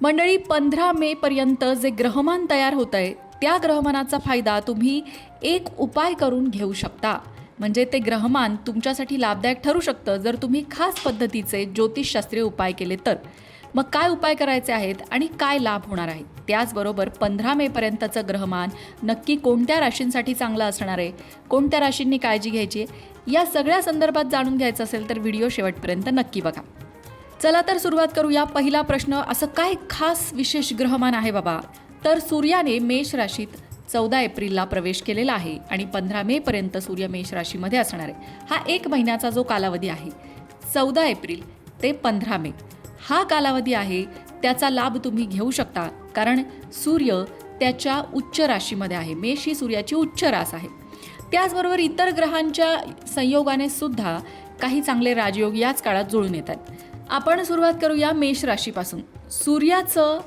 मंडळी, 15 मे पर्यंत जे ग्रहमान तयार होत आहे त्या ग्रहमानाचा फायदा तुम्ही एक उपाय करून घेऊ शकता. म्हणजे ते ग्रहमान तुमच्यासाठी लाभदायक ठरू शकतं जर तुम्ही खास पद्धतीचे ज्योतिषशास्त्रीय उपाय केले तर. मग काय उपाय करायचे आहेत आणि काय लाभ होणार आहे, त्याचबरोबर 15 मे पर्यंतचं ग्रहमान नक्की कोणत्या राशींसाठी चांगलं असणार आहे, कोणत्या राशींनी काळजी घ्यायची, या सगळ्या संदर्भात जाणून घ्यायचं असेल तर व्हिडिओ शेवटपर्यंत नक्की बघा. चला तर सुरुवात करूया. पहिला प्रश्न, असं काय खास विशेष ग्रहमान आहे बाबा? तर सूर्याने मेष राशीत 14 एप्रिलला प्रवेश केलेला आहे आणि 15 मे पर्यंत सूर्य मेष राशीमध्ये असणार आहे. हा एक महिन्याचा जो कालावधी आहे, 14 एप्रिल ते 15 मे हा कालावधी आहे, त्याचा लाभ तुम्ही घेऊ शकता. कारण सूर्य त्याच्या उच्च राशीमध्ये आहे. मेष ही सूर्याची उच्च रास आहे. त्याचबरोबर इतर ग्रहांच्या संयोगाने सुद्धा काही चांगले राजयोग याच काळात जुळून येतात. आपण सुरुवात करूया मेष राशीपासून. सूर्याचं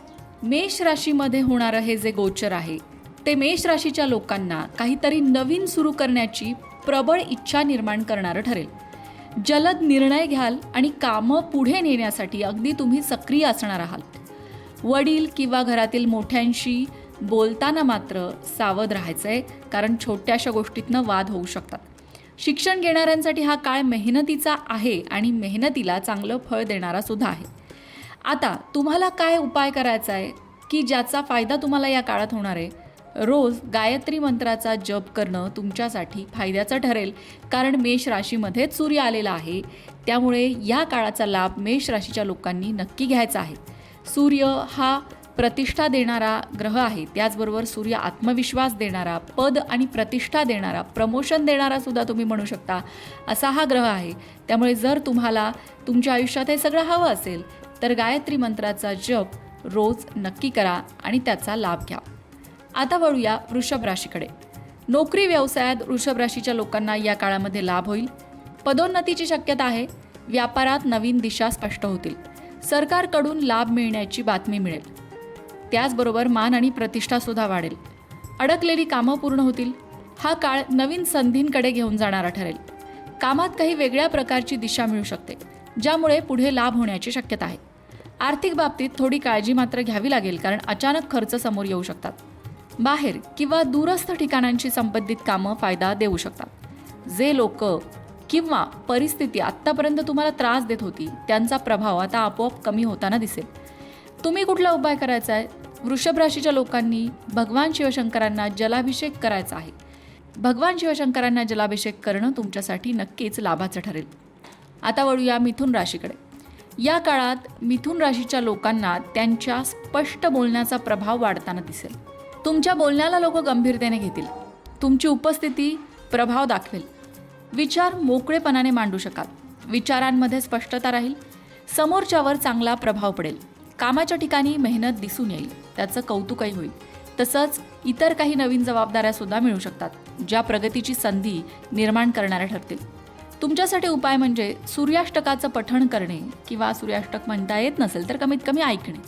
मेष राशीमध्ये होणारं हे जे गोचर आहे ते मेष राशीच्या लोकांना काहीतरी नवीन सुरू करण्याची प्रबळ इच्छा निर्माण करणारं ठरेल. जलद निर्णय घ्याल आणि कामं पुढे नेण्यासाठी अगदी तुम्ही सक्रिय असणार आहात. वडील किंवा घरातील मोठ्यांशी बोलताना मात्र सावध राहायचंय, कारण छोट्याशा गोष्टीतनं वाद होऊ शकतात. शिक्षण घेणाऱ्यांसाठी हा काळ मेहनतीचा आहे आणि मेहनतीला चांगलं फळ देणारा सुद्धा आहे. आता तुम्हाला काय उपाय करायचा आहे की ज्याचा फायदा तुम्हाला या काळात होणार आहे? रोज गायत्री मंत्राचा जप करणं तुमच्यासाठी फायद्याचं ठरेल, कारण मेष राशीमध्येच सूर्य आलेला आहे. त्यामुळे या काळाचा लाभ मेष राशीच्या लोकांनी नक्की घ्यायचा आहे. सूर्य हा प्रतिष्ठा देणारा ग्रह आहे. त्याचबरोबर सूर्य आत्मविश्वास देणारा, पद आणि प्रतिष्ठा देणारा, प्रमोशन देणारा सुद्धा तुम्ही म्हणू शकता, असा हा ग्रह आहे. त्यामुळे जर तुम्हाला तुमच्या आयुष्यात हे सगळं हवं असेल तर गायत्री मंत्राचा जप रोज नक्की करा आणि त्याचा लाभ घ्या. आता वळूया वृषभ राशीकडे. नोकरी व्यवसायात वृषभ राशीच्या लोकांना या काळामध्ये लाभ होईल. पदोन्नतीची शक्यता आहे. व्यापारात नवीन दिशा स्पष्ट होतील. सरकारकडून लाभ मिळण्याची बातमी मिळेल. त्याचबरोबर मान आणि प्रतिष्ठासुद्धा वाढेल. अडकलेली कामं पूर्ण होतील. हा काळ नवीन संधींकडे घेऊन जाणारा ठरेल. कामात काही वेगळ्या प्रकारची दिशा मिळू शकते, ज्यामुळे पुढे लाभ होण्याची शक्यता आहे. आर्थिक बाबतीत थोडी काळजी मात्र घ्यावी लागेल, कारण अचानक खर्च समोर येऊ शकतात. बाहेर किंवा दूरस्थ ठिकाणांशी संबंधित कामं फायदा देऊ शकतात. जे लोक किंवा परिस्थिती आत्तापर्यंत तुम्हाला त्रास देत होती त्यांचा प्रभाव आता आपोआप कमी होताना दिसेल. तुम्ही कुठला उपाय करायचा आहे? वृषभ राशीच्या लोकांनी भगवान शिवशंकरांना जलाभिषेक करायचा आहे. भगवान शिवशंकरांना जलाभिषेक करणं तुमच्यासाठी नक्कीच लाभाचं ठरेल. आता वळूया मिथुन राशीकडे. या काळात मिथुन राशीच्या लोकांना त्यांच्या स्पष्ट बोलण्याचा प्रभाव वाढताना दिसेल. तुमच्या बोलण्याला लोक गंभीरतेने घेतील. तुमची उपस्थिती प्रभाव दाखवेल. विचार मोकळेपणाने मांडू शकाल. विचारांमध्ये स्पष्टता राहील. समोरच्यावर चांगला प्रभाव पडेल. कामाच्या ठिकाणी मेहनत दिसून येईल, त्याचं कौतुकही होईल. तसंच इतर काही नवीन जबाबदाऱ्यासुद्धा मिळू शकतात, ज्या प्रगतीची संधी निर्माण करणाऱ्या ठरतील. तुमच्यासाठी उपाय म्हणजे सूर्याष्टकाचं पठण करणे, किंवा सूर्याष्टक म्हणता येत नसेल तर कमीत कमी ऐकणे,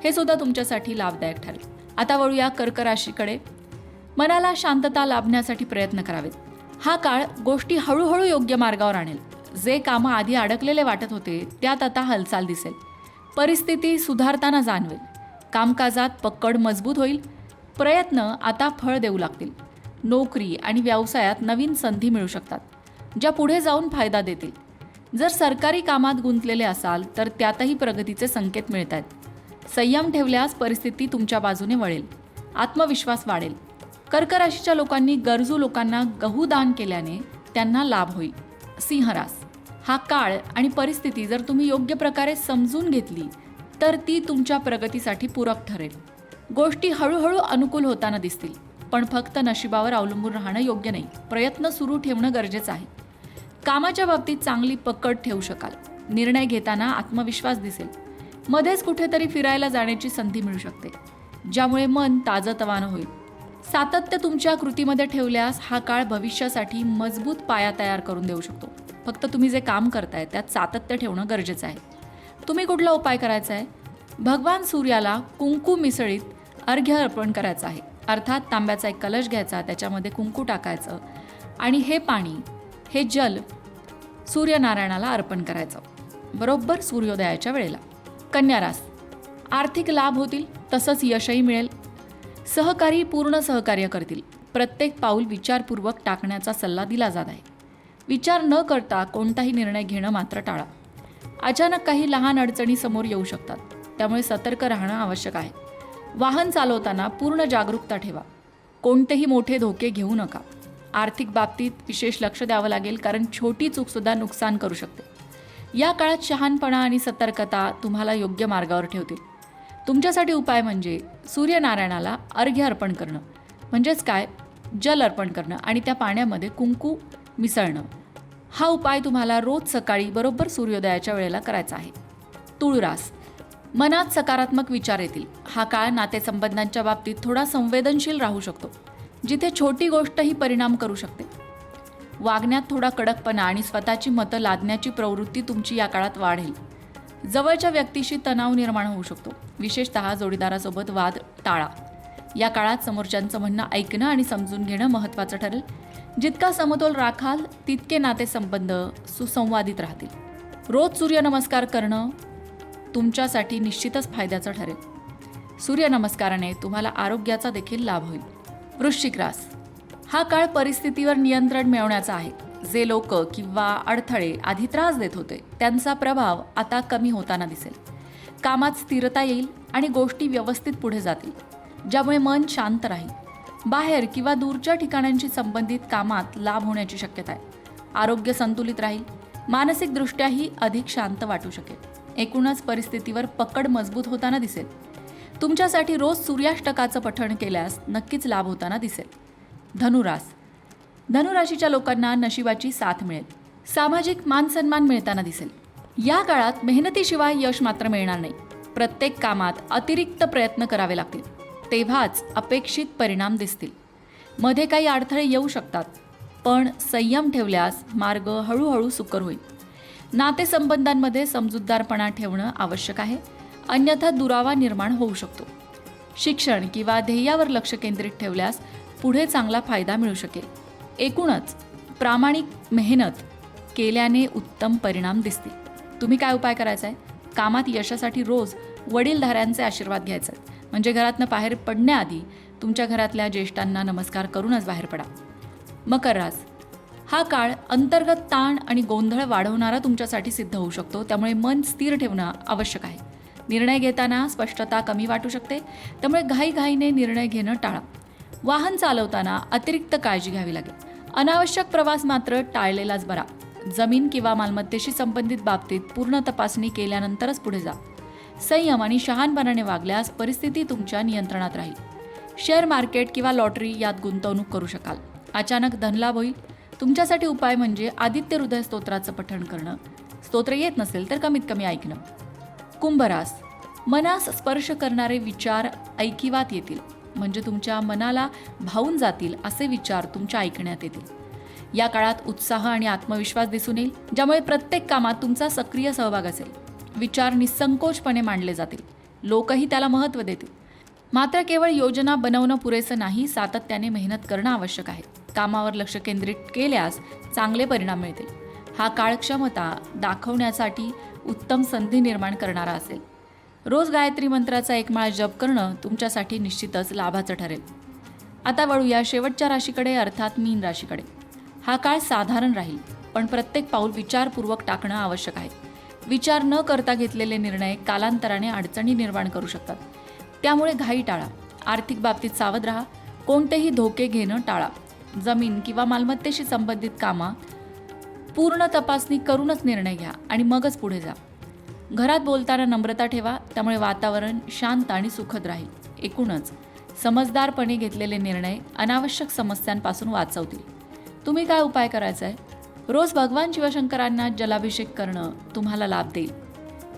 हे सुद्धा तुमच्यासाठी लाभदायक ठरेल. आता वळूया कर्क राशीकडे. मनाला शांतता लाभण्यासाठी प्रयत्न करावेत. हा काळ गोष्टी हळूहळू योग्य मार्गावर आणेल. जे कामं आधी अडकलेले वाटत होते त्यात आता हालचाल दिसेल. परिस्थिती सुधारताना जाणवेल. कामकाजात पकड मजबूत होईल. प्रयत्न आता फळ देऊ लागतील. नोकरी आणि व्यवसायात नवीन संधी मिळू शकतात, ज्या पुढे जाऊन फायदा देतील. जर सरकारी कामात गुंतलेले असाल तर त्यातही प्रगतीचे संकेत मिळत आहेत. संयम ठेवल्यास परिस्थिती तुमच्या बाजूने वळेल. आत्मविश्वास वाढेल. कर्क राशीच्या लोकांनी गरजू लोकांना गहू दान केल्याने त्यांना लाभ होईल. सिंह रास. हा काळ आणि परिस्थिती जर तुम्ही योग्य प्रकारे समजून घेतली तर ती तुमच्या प्रगतीसाठी पूरक ठरेल. गोष्टी हळूहळू अनुकूल होताना दिसतील, पण फक्त नशिबावर अवलंबून राहणं योग्य नाही. प्रयत्न सुरू ठेवणं गरजेचं आहे. कामाच्या बाबतीत चांगली पकड ठेवू शकाल. निर्णय घेताना आत्मविश्वास दिसेल. मध्येच कुठेतरी फिरायला जाण्याची संधी मिळू शकते, ज्यामुळे मन ताजंतवानं होईल. सातत्य तुमच्या कृतीमध्ये ठेवल्यास हा काळ भविष्यासाठी मजबूत पाया तयार करून देऊ शकतो. फक्त तुम्ही जे काम करताय त्यात सातत्य ठेवणं गरजेचं आहे. तुम्ही कुठला उपाय करायचा आहे? भगवान सूर्याला कुंकू मिसळीत अर्घ्य अर्पण करायचं आहे. अर्थात तांब्याचा एक कलश घ्यायचा, त्याच्यामध्ये कुंकू टाकायचं आणि हे पाणी, हे जल सूर्यनारायणाला अर्पण करायचं, बरोबर सूर्योदयाच्या वेळेला. कन्या रास. आर्थिक लाभ होतील, तसंच यशही मिळेल. सहकारी पूर्ण सहकार्य करतील. प्रत्येक पाऊल विचारपूर्वक टाकण्याचा सल्ला दिला जात आहे. विचार न करता कोणताही निर्णय घेणं मात्र टाळा. अचानक काही लहान अडचणी समोर येऊ शकतात, त्यामुळे सतर्क राहणं आवश्यक आहे. वाहन चालवताना पूर्ण जागरूकता ठेवा. कोणतेही मोठे धोके घेऊ नका. आर्थिक बाबतीत विशेष लक्ष द्यावं लागेल, कारण छोटी चूकसुद्धा नुकसान करू शकते. या काळात शहाणपणा आणि सतर्कता तुम्हाला योग्य मार्गावर ठेवतील. तुमच्यासाठी उपाय म्हणजे सूर्यनारायणाला अर्घ्य अर्पण करणं, म्हणजेच काय, जल अर्पण करणं आणि त्या पाण्यामध्ये कुंकू मिसळणं. हा उपाय तुम्हाला रोज सकाळी बरोबर सूर्योदयाच्या वेळेला करायचा आहे. तुळरास, मनात सकारात्मक विचार येतील. हा काळ नातेसंबंधांच्या बाबतीत थोडा संवेदनशील राहू शकतो, जिथे छोटी गोष्टही परिणाम करू शकते. वागण्यात थोडा कडकपणा आणि स्वतःची मतं लादण्याची प्रवृत्ती तुमची या काळात वाढेल. जवळच्या व्यक्तीशी तणाव निर्माण होऊ शकतो. विशेषतः जोडीदारासोबत वाद टाळा. या काळात समोरच्यांचं म्हणणं ऐकणं आणि समजून घेणं महत्त्वाचं ठरेल. जितका समतोल राखाल तितके नातेसंबंध सुसंवादित राहतील. रोज सूर्यनमस्कार करणं तुमच्यासाठी निश्चितच फायद्याचं ठरेल. सूर्यनमस्काराने तुम्हाला आरोग्याचा देखील लाभ होईल. वृश्चिक रास, हा काळ परिस्थितीवर नियंत्रण मिळवण्याचा आहे. जे लोक किंवा अडथळे आधी त्रास देत होते, त्यांचा प्रभाव आता कमी होताना दिसेल. कामात स्थिरता येईल आणि गोष्टी व्यवस्थित पुढे जातील, ज्यामुळे मन शांत राहील. बाहेर किंवा दूरच्या ठिकाणांशी संबंधित कामात लाभ होण्याची शक्यता आहे. आरोग्य संतुलित राहील. मानसिकदृष्ट्याही अधिक शांत वाटू शकेल. एकूणच परिस्थितीवर पकड मजबूत होताना दिसेल. तुमच्यासाठी रोज सूर्याष्टकाचं पठण केल्यास नक्कीच लाभ होताना दिसेल. धनुरास, धनुराशीच्या लोकांना नशिबाची साथ मिळेल. सामाजिक मानसन्मान मिळताना दिसेल. या काळात मेहनतीशिवाय यश मात्र मिळणार नाही. प्रत्येक कामात अतिरिक्त प्रयत्न करावे लागतील, तेव्हाच अपेक्षित परिणाम दिसतील. मध्ये काही अडथळे येऊ शकतात, पण संयम ठेवल्यास मार्ग हळूहळू सुकर होईल. नातेसंबंधांमध्ये समजूतदारपणा ठेवणं आवश्यक आहे, अन्यथा दुरावा निर्माण होऊ शकतो. शिक्षण किंवा ध्येयावर लक्ष केंद्रित ठेवल्यास पुढे चांगला फायदा मिळू शकेल. एकूणच प्रामाणिक मेहनत केल्याने उत्तम परिणाम दिसतील. तुम्ही काय उपाय करायचा आहे? कामात यशासाठी रोज वडीलधाऱ्यांचे आशीर्वाद घ्यायचे आहेत. म्हणजे घरातनं बाहेर पडण्याआधी तुमच्या घरातल्या ज्येष्ठांना नमस्कार करूनच बाहेर पडा. मकर रास, हा काळ अंतर्गत ताण आणि गोंधळ वाढवणारा तुमच्यासाठी सिद्ध होऊ शकतो, त्यामुळे मन स्थिर ठेवणं आवश्यक आहे. निर्णय घेताना स्पष्टता कमी वाटू शकते, त्यामुळे घाईघाईने निर्णय घेणं टाळा. वाहन चालवताना अतिरिक्त काळजी घ्यावी लागेल. अनावश्यक प्रवास मात्र टाळलेलाच बरा. जमीन किंवा मालमत्तेशी संबंधित बाबतीत पूर्ण तपासणी केल्यानंतरच पुढे जा. संयम आणि शहाणपणाने वागल्यास परिस्थिती तुमच्या नियंत्रणात राहील. शेअर मार्केट किंवा लॉटरी यात गुंतवणूक करू शकाल. अचानक धनलाभ होईल. तुमच्यासाठी उपाय म्हणजे आदित्य हृदय स्तोत्राचं पठण करणं. स्तोत्र येत नसेल तर कमीत कमी ऐकणं. कुंभरास, मनास स्पर्श करणारे विचार ऐकिवात येतील. म्हणजे तुमच्या मनाला भावून जातील असे विचार तुमच्या ऐकण्यात येतील. या काळात उत्साह आणि आत्मविश्वास दिसून येईल, ज्यामुळे प्रत्येक कामात तुमचा सक्रिय सहभाग असेल. विचार निसंकोचपणे मांडले जातील. लोकही त्याला महत्त्व देतील. मात्र केवळ योजना बनवणं पुरेसं नाही, सातत्याने मेहनत करणं आवश्यक आहे. कामावर लक्ष केंद्रित केल्यास चांगले परिणाम मिळतील. हा काळ क्षमता दाखवण्यासाठी उत्तम संधी निर्माण करणारा असेल. रोज गायत्री मंत्राचा एक माळ जप करणं तुमच्यासाठी निश्चितच लाभाचं ठरेल. आता वळूया शेवटच्या राशीकडे, अर्थात मीन राशीकडे. हा काळ साधारण राहील, पण प्रत्येक पाऊल विचारपूर्वक टाकणं आवश्यक आहे. विचार न करता घेतलेले निर्णय कालांतराने अडचणी निर्माण करू शकतात, त्यामुळे घाई टाळा. आर्थिक बाबतीत सावध राहा. कोणतेही धोके घेणं टाळा. जमीन किंवा मालमत्तेशी संबंधित कामात पूर्ण तपासणी करूनच निर्णय घ्या आणि मगच पुढे जा. घरात बोलताना नम्रता ठेवा, त्यामुळे वातावरण शांत आणि सुखद राहील. एकूणच समजदारपणे घेतलेले निर्णय अनावश्यक समस्यांपासून वाचवतील. तुम्ही काय उपाय करायचा आहे? रोज भगवान शिवशंकरांना जलाभिषेक करणं तुम्हाला लाभ देईल.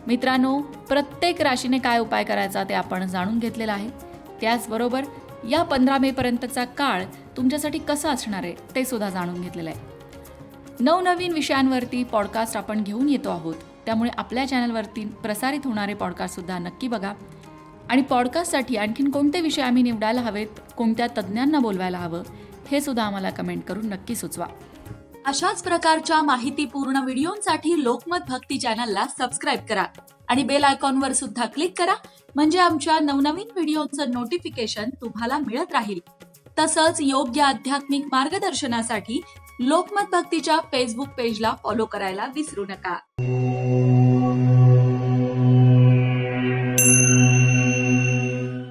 मित्रांनो, प्रत्येक राशीने काय उपाय करायचा ते आपण जाणून घेतलेलं आहे. त्याचबरोबर या 15 मेपर्यंतचा काळ तुमच्यासाठी कसा असणार आहे ते सुद्धा जाणून घेतलेलं आहे. नवनवीन विषयांवरती पॉडकास्ट आपण घेऊन येतो आहोत, त्यामुळे आपल्या चॅनलवरती प्रसारित होणारे पॉडकास्टसुद्धा नक्की बघा. आणि पॉडकास्टसाठी आणखीन कोणते विषय आम्ही निवडायला हवेत, कोणत्या तज्ज्ञांना बोलवायला हवं, हे सुद्धा आम्हाला कमेंट करून नक्की सुचवा. अशाच प्रकारच्या माहितीपूर्ण व्हिडिओंसाठी लोकमत भक्ती चॅनलला सबस्क्राईब करा. आणि बेल आयकॉनवर सुद्धा क्लिक करा, म्हणजे आमच्या नवनवीन व्हिडिओचं नोटिफिकेशन तुम्हाला मिळत राहील. तसंच योग्य आध्यात्मिक मार्गदर्शनासाठी लोकमत भक्तीच्या फेसबुक पेजला फॉलो करायला विसरू नका.